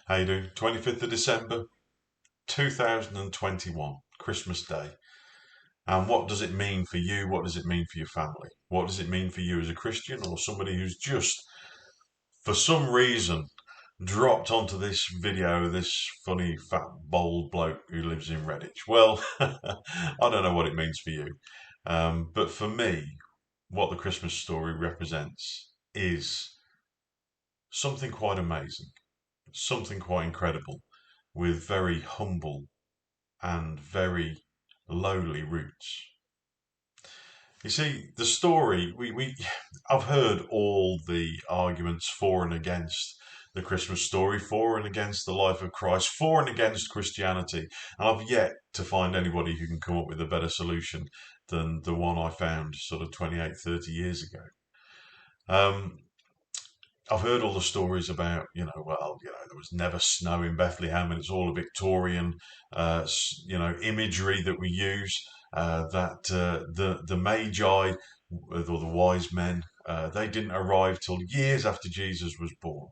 How you doing? 25th of December, 2021, Christmas Day. And what does it mean for you? What does it mean for your family? What does it mean for you as a Christian or somebody who's just, for some reason, dropped onto this video, this funny, fat, bold bloke who lives in Redditch? Well, I don't know what it means for you. But for me, what the Christmas story represents is something quite amazing, something quite incredible, with very humble and very lowly roots. You see, the story, I've heard all the arguments for and against the Christmas story, for and against the life of Christ, for and against Christianity, and I've yet to find anybody who can come up with a better solution than the one I found sort of 28, 30 years ago. Um, I've heard all the stories about, there was never snow in Bethlehem, and it's all a Victorian, imagery that we use. That the Magi, or the wise men, they didn't arrive till years after Jesus was born.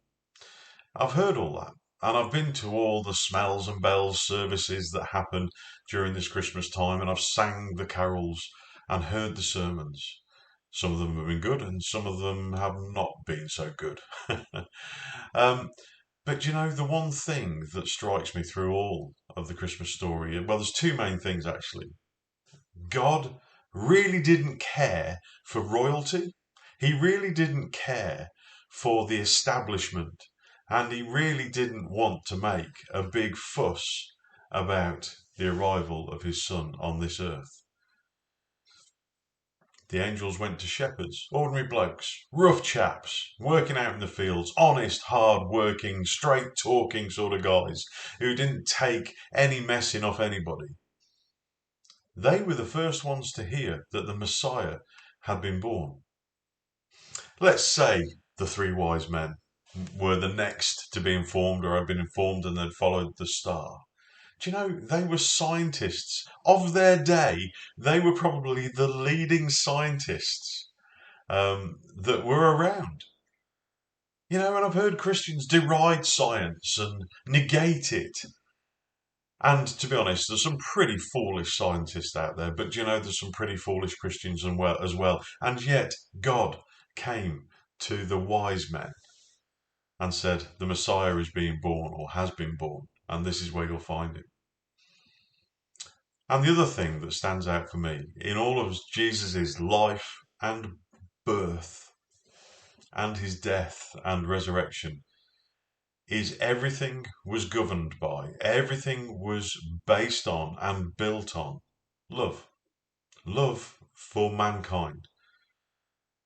I've heard all that, and I've been to all the smells and bells services that happen during this Christmas time, and I've sang the carols and heard the sermons. Some of them have been good, and some of them have not been so good. um, but the one thing that strikes me through all of the Christmas story, well, there's two main things actually. God really didn't care for royalty. He really didn't care for the establishment. And he really didn't want to make a big fuss about the arrival of his son on this earth. The angels went to shepherds, ordinary blokes, rough chaps, working out in the fields, honest, hard-working, straight-talking sort of guys who didn't take any messing off anybody. They were the first ones to hear that the Messiah had been born. Let's say the three wise men were the next to be informed, or had been informed and had followed the star. Do you know, they were scientists of their day. They were probably the leading scientists that were around. And I've heard Christians deride science and negate it. And to be honest, there's some pretty foolish scientists out there, but there's some pretty foolish Christians as well. And yet, God came to the wise men and said, the Messiah is being born or has been born, and this is where you'll find him. And the other thing that stands out for me in all of Jesus' life and birth and his death and resurrection is everything was governed by, everything was based on and built on love. Love for mankind.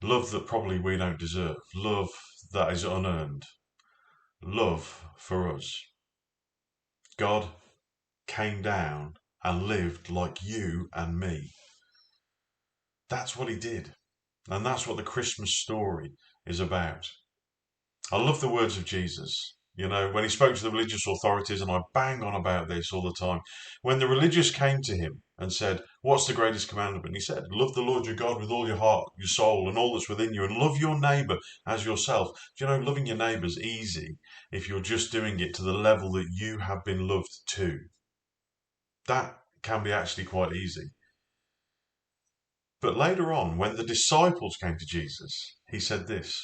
Love that probably we don't deserve. Love that is unearned. Love for us. God came down and lived like you and me. That's what he did. And that's what the Christmas story is about. I love the words of Jesus. When he spoke to the religious authorities, and I bang on about this all the time, when the religious came to him and said, what's the greatest commandment? He said, love the Lord your God with all your heart, your soul, and all that's within you, and love your neighbour as yourself. Loving your neighbour's easy if you're just doing it to the level that you have been loved to. That can be actually quite easy. But later on, when the disciples came to Jesus, he said this,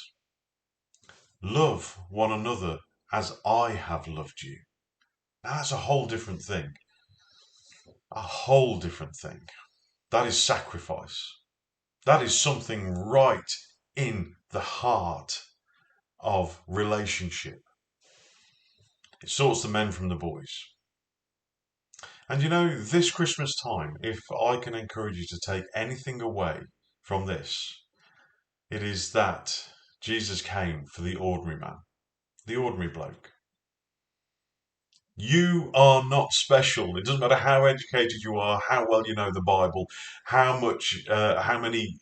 love one another as I have loved you. Now that's a whole different thing. A whole different thing. That is sacrifice. That is something right in the heart of relationship. It sorts the men from the boys. And this Christmas time, if I can encourage you to take anything away from this, it is that Jesus came for the ordinary man, the ordinary bloke. You are not special. It doesn't matter how educated you are, how well you know the Bible, how many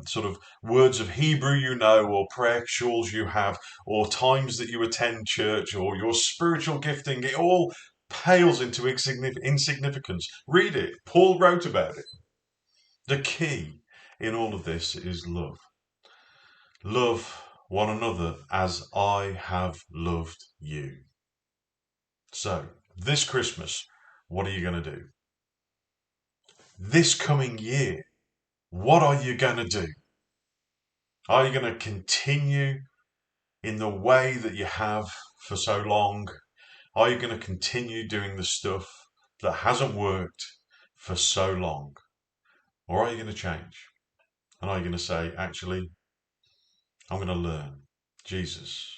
sort of words of Hebrew you know, or prayer shawls you have, or times that you attend church, or your spiritual gifting. It all pales into insignificance. Read it. Paul wrote about it. The key in all of this is love. Love one another as I have loved you. So, this Christmas, what are you going to do? This coming year, what are you going to do? Are you going to continue in the way that you have for so long? Are you going to continue doing the stuff that hasn't worked for so long? Or are you going to change? And are you going to say, actually, I'm going to learn Jesus,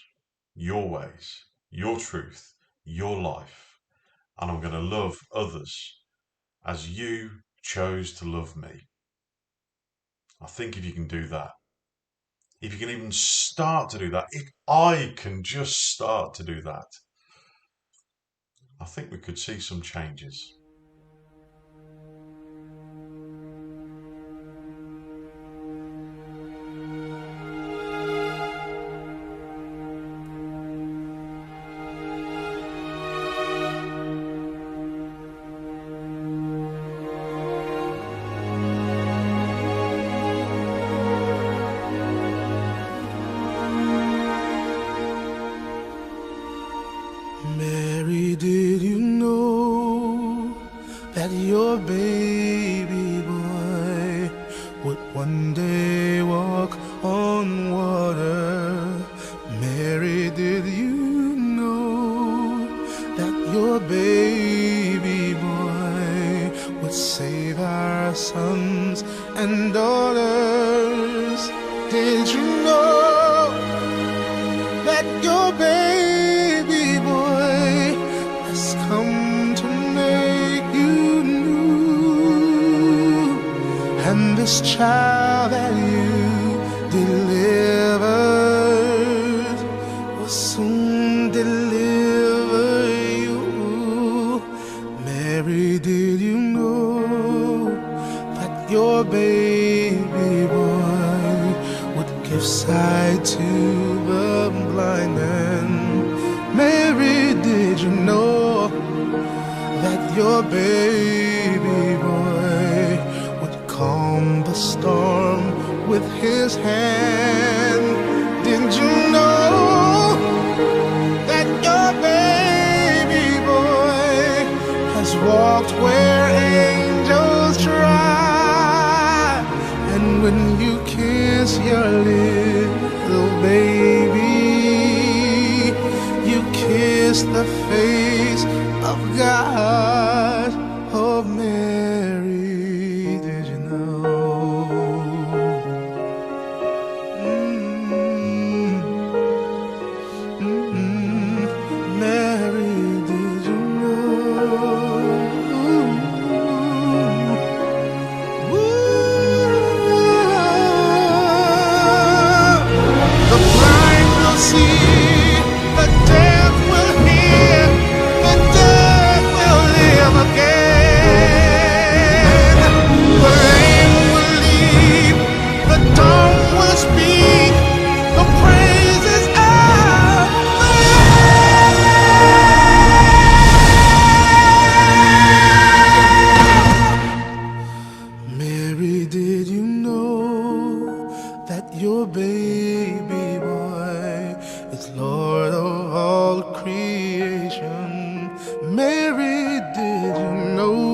your ways, your truth, your life, and I'm going to love others as you chose to love me? I think if you can do that, if you can even start to do that, if I can just start to do that, I think we could see some changes. Mary, did you know that your baby boy would one day walk on water? Mary, did you know that your baby boy would save our sons and daughters? Did you know that your baby boy has come to make you new? And this child that you delivered will soon deliver you. Mary, did you know that your baby boy would give sight to the blind man? Mary, did you know that your baby boy would calm the storm with his hand? Did you know that your baby boy has walked where angels try? And when you kiss your little baby, you kiss the face of God. Oh, Mary, did you know? Mary, did you know? The blind will see, the deaf will hear, the dead will live again. The lame will leap, the dumb will speak, the praises of the Lamb. Mary, did you know that your baby boy is Lord of all creation? Mary, did you know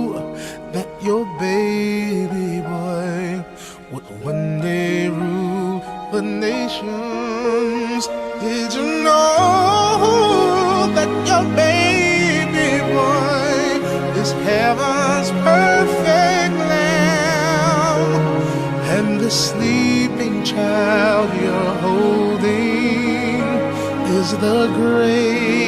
that your baby boy would one day rule the nations? Did you know that your baby boy is heaven's perfect lamb? And the sleeping child you're holding is the great